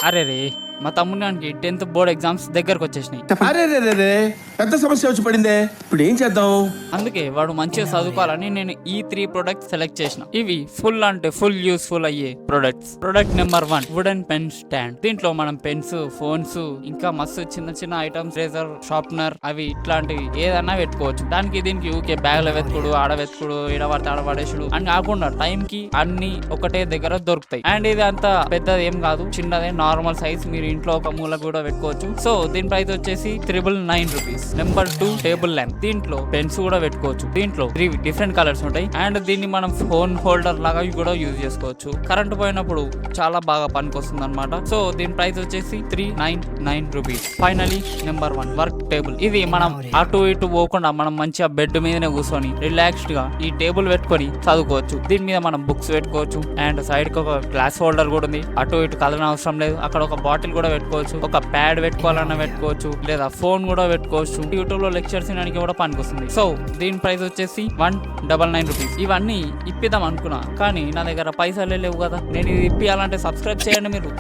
అరే రే, మా తమ్ముడానికి 10th board exams దగ్గరకు వచ్చేసినాయి. అరే రే రే రే, పెద్ద సమస్య వచ్చి పడిందే. ఇప్పుడు ఏం చేద్దాం? అందుకే వాడు మంచిగా చదువుకోవాలని నేను ఈ 3 ప్రొడక్ట్స్ సెలెక్ట్ చేసిన. ఇవి ఫుల్ అంటే ఫుల్ యూస్ఫుల్ అయ్యే products. Product number 1, wooden pen stand. దీంట్లో మనం పెన్స్, ఫోన్స్, ఇంకా మస్తు చిన్న చిన్న ఐటమ్స్, రేజర్, షార్ప్నర్, అవి ఇట్లాంటివి ఏదన్నా పెట్టుకోవచ్చు. దీనికి ఊకే బ్యాగ్ లో వెతుకుడు, ఆడ వెతుకుడు, ఈడపడితే ఆడ పడేసుడు అని కాకుండా టైం కి అన్ని ఒకటే దగ్గర దొరుకుతాయి. అండ్ ఇది అంత పెద్దది ఏం కాదు, చిన్నదే, నార్మల్ సైజ్. మీరు ఇంట్లో ఒక మూల కూడా పెట్టుకోవచ్చు. సో దీని ప్రైస్ వచ్చేసి 999 రూపీస్. Number 2, table lamp. దీంట్లో పెన్స్ కూడా పెట్టుకోవచ్చు. దీంట్లో 3 డిఫరెంట్ కలర్స్ ఉంటాయి. అండ్ దీన్ని మనం ఫోన్ హోల్డర్ లాగా కూడా యూజ్ చేసుకోవచ్చు. కరెంట్ పోయినప్పుడు చాలా బాగా పనికొస్తుంది అనమాట. సో దీని ప్రైస్ వచ్చేసి 399 rupees. Finally number 1, work table. ఇది మనం అటు ఇటు పోకుండా మనం మంచిగా బెడ్ మీదనే కూర్చొని రిలాక్స్డ్ గా ఈ టేబుల్ పెట్టుకొని చదువుకోవచ్చు. దీని మీద మనం బుక్స్ పెట్టుకోవచ్చు. అండ్ సైడ్ కి ఒక గ్లాస్ హోల్డర్ కూడా ఉంది. అటు ఇటు కదలన అవసరం లేదు. అక్కడ ఒక బాటిల్ కూడా పెట్టుకోవచ్చు. ఒక ప్యాడ్ పెట్టుకోవాలన్నా పెట్టుకోవచ్చు, లేదా ఫోన్ కూడా పెట్టుకోవచ్చు. యూట్యూబ్ లో లెక్చర్స్ వినడానికి కూడా పనికొస్తుంది. సో దీని ప్రైస్ వచ్చేసి 199 రూపీస్. ఇవన్నీ ఇప్పిద్దాం అనుకున్నా, కానీ నా దగ్గర పైసలే లేవు కదా. నేను ఇది ఇప్పియాలంటే సబ్స్క్రైబ్ చేయండి మీరు.